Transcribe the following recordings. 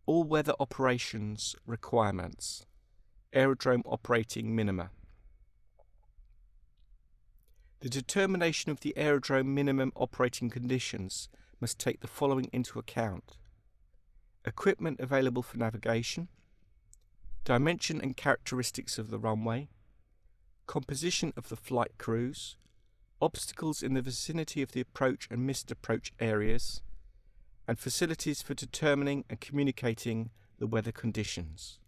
All-weather operations requirements. Aerodrome operating minima. The determination of the aerodrome minimum operating conditions must take the following into account: equipment available for navigation, dimension and characteristics of the runway, composition of the flight crews, obstacles in the vicinity of the approach and missed approach areas, and facilities for determining and communicating the weather conditions.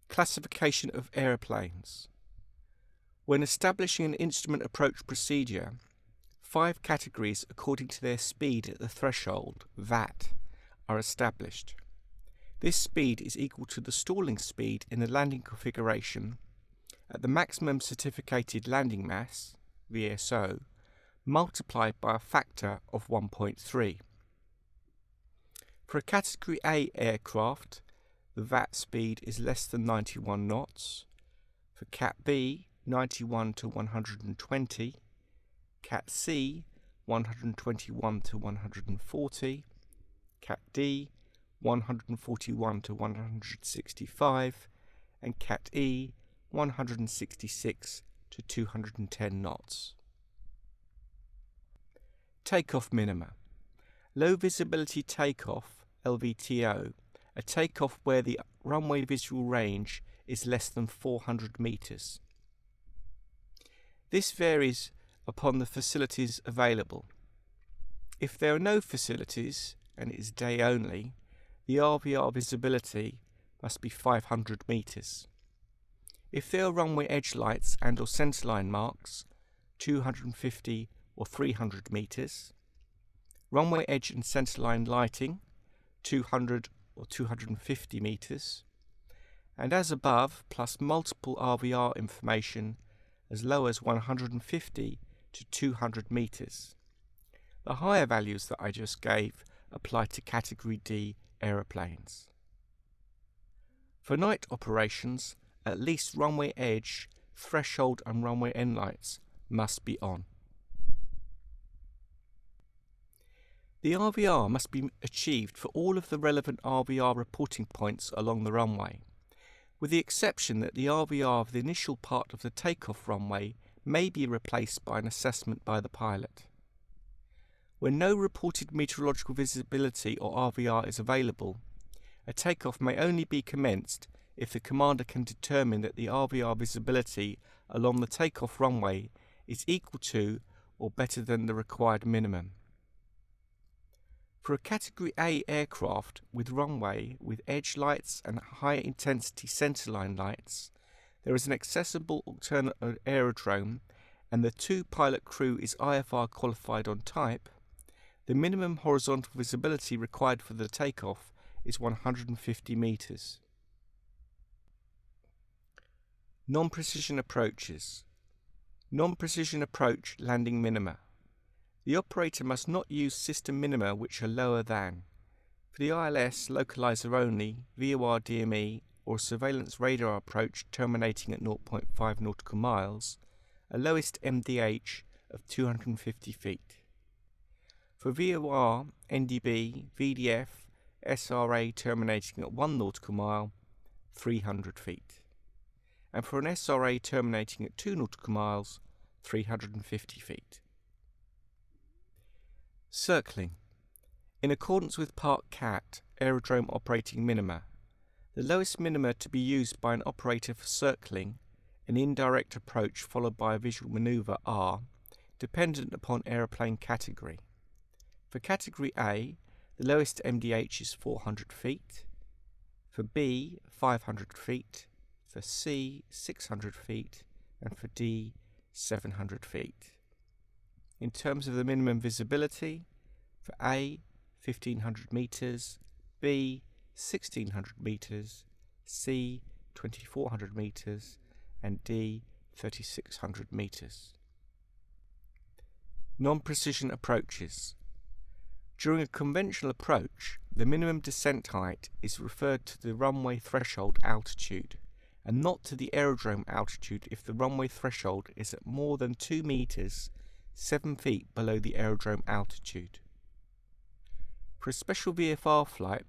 Classification of aeroplanes. When establishing an instrument approach procedure, 5 categories according to their speed at the threshold, VAT, are established. This speed is equal to the stalling speed in the landing configuration at the maximum certificated landing mass, VSO, multiplied by a factor of 1.3. For a Category A aircraft, the VAT speed is less than 91 knots. For Cat B, 91 to 120, Cat C, 121 to 140, Cat D, 141 to 165, and Cat E, 166 to 210 knots. Takeoff minima. Low visibility takeoff, LVTO, a takeoff where the runway visual range is less than 400 meters. This varies upon the facilities available. If there are no facilities and it is day only, the RVR visibility must be 500 meters. If there are runway edge lights and or centerline marks, 250 or 300 meters. Runway edge and centerline lighting, 200 or 250 meters. And as above, plus multiple RVR information as low as 150 to 200 meters. The higher values that I just gave apply to Category D aeroplanes. For night operations, at least runway edge, threshold and runway end lights must be on. The RVR must be achieved for all of the relevant RVR reporting points along the runway, with the exception that the RVR of the initial part of the takeoff runway may be replaced by an assessment by the pilot. When no reported meteorological visibility or RVR is available, a takeoff may only be commenced if the commander can determine that the RVR visibility along the takeoff runway is equal to or better than the required minimum. For a Category A aircraft with runway with edge lights and high intensity centerline lights, there is an accessible alternate aerodrome and the 2 pilot crew is IFR qualified on type, the minimum horizontal visibility required for the takeoff is 150 meters. Non-precision approaches. Non-precision approach landing minima. The operator must not use system minima which are lower than. For the ILS localizer only, VOR DME or surveillance radar approach terminating at 0.5 nautical miles, a lowest MDH of 250 feet. For VOR, NDB, VDF, SRA terminating at 1 nautical mile, 300 feet. And for an SRA terminating at 2 nautical miles, 350 feet. Circling. In accordance with Part CAT, Aerodrome Operating Minima, the lowest minima to be used by an operator for circling, an indirect approach followed by a visual manoeuvre are dependent upon aeroplane category. For Category A, the lowest MDH is 400 feet, for B, 500 feet, for C, 600 feet, and for D, 700 feet. In terms of the minimum visibility, for A, 1500 meters, B, 1600 meters, C, 2400 meters, and D, 3600 meters. Non-precision approaches. During a conventional approach, the minimum descent height is referred to the runway threshold altitude, and not to the aerodrome altitude if the runway threshold is at more than 2 meters, 7 feet below the aerodrome altitude. For a special VFR flight,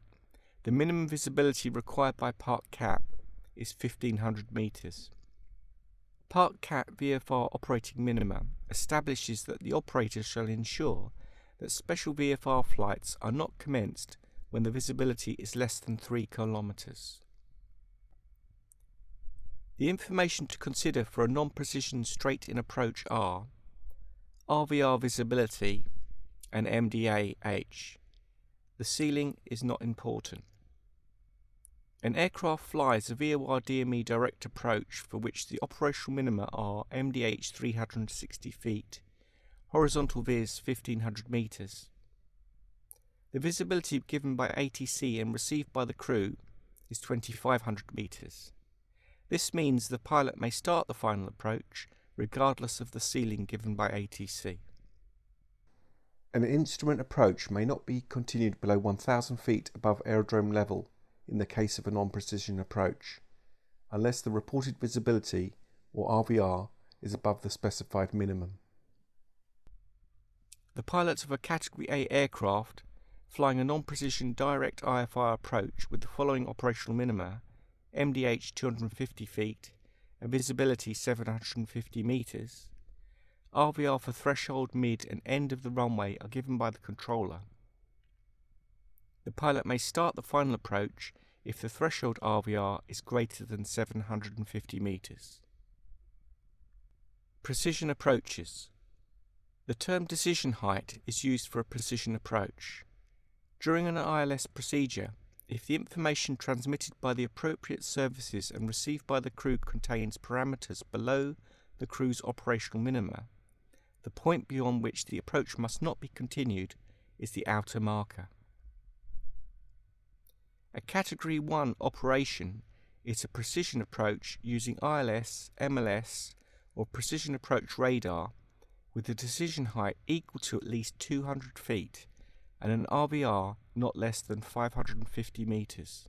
the minimum visibility required by Part CAT is 1500 metres. Part CAT VFR operating minima establishes that the operator shall ensure that special VFR flights are not commenced when the visibility is less than 3 kilometres. The information to consider for a non-precision straight-in approach are RVR visibility and MDA-H. The ceiling is not important. An aircraft flies a VOR DME direct approach for which the operational minima are MDH 360 feet, horizontal viz 1500 metres. The visibility given by ATC and received by the crew is 2500 metres. This means the pilot may start the final approach regardless of the ceiling given by ATC. An instrument approach may not be continued below 1000 feet above aerodrome level in the case of a non-precision approach, unless the reported visibility, or RVR, is above the specified minimum. The pilot of a Category A aircraft flying a non-precision direct IFR approach with the following operational minima: MDH 250 feet and visibility 750 metres. RVR for threshold, mid and end of the runway are given by the controller. The pilot may start the final approach if the threshold RVR is greater than 750 metres. Precision approaches. The term decision height is used for a precision approach. During an ILS procedure, if the information transmitted by the appropriate services and received by the crew contains parameters below the crew's operational minima, the point beyond which the approach must not be continued is the outer marker. A Category 1 operation is a precision approach using ILS, MLS, or precision approach radar with a decision height equal to at least 200 feet and an RVR not less than 550 metres.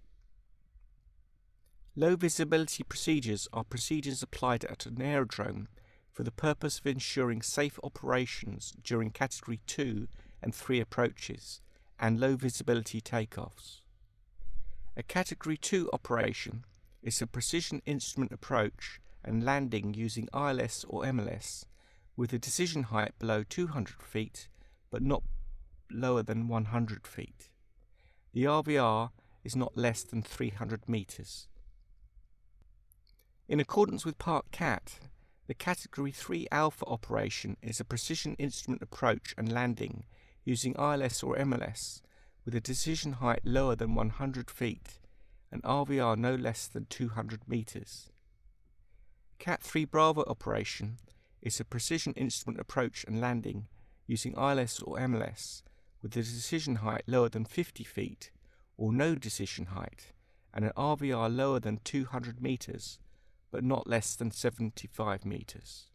Low visibility procedures are procedures applied at an aerodrome for the purpose of ensuring safe operations during Category 2 and 3 approaches and low visibility takeoffs. A Category 2 operation is a precision instrument approach and landing using ILS or MLS with a decision height below 200 feet but not lower than 100 feet. The RVR is not less than 300 metres. In accordance with Part CAT, the Category 3 Alpha operation is a precision instrument approach and landing using ILS or MLS with a decision height lower than 100 feet and RVR no less than 200 metres. Cat 3 Bravo operation is a precision instrument approach and landing using ILS or MLS with a decision height lower than 50 feet or no decision height and an RVR lower than 200 metres but not less than 75 metres.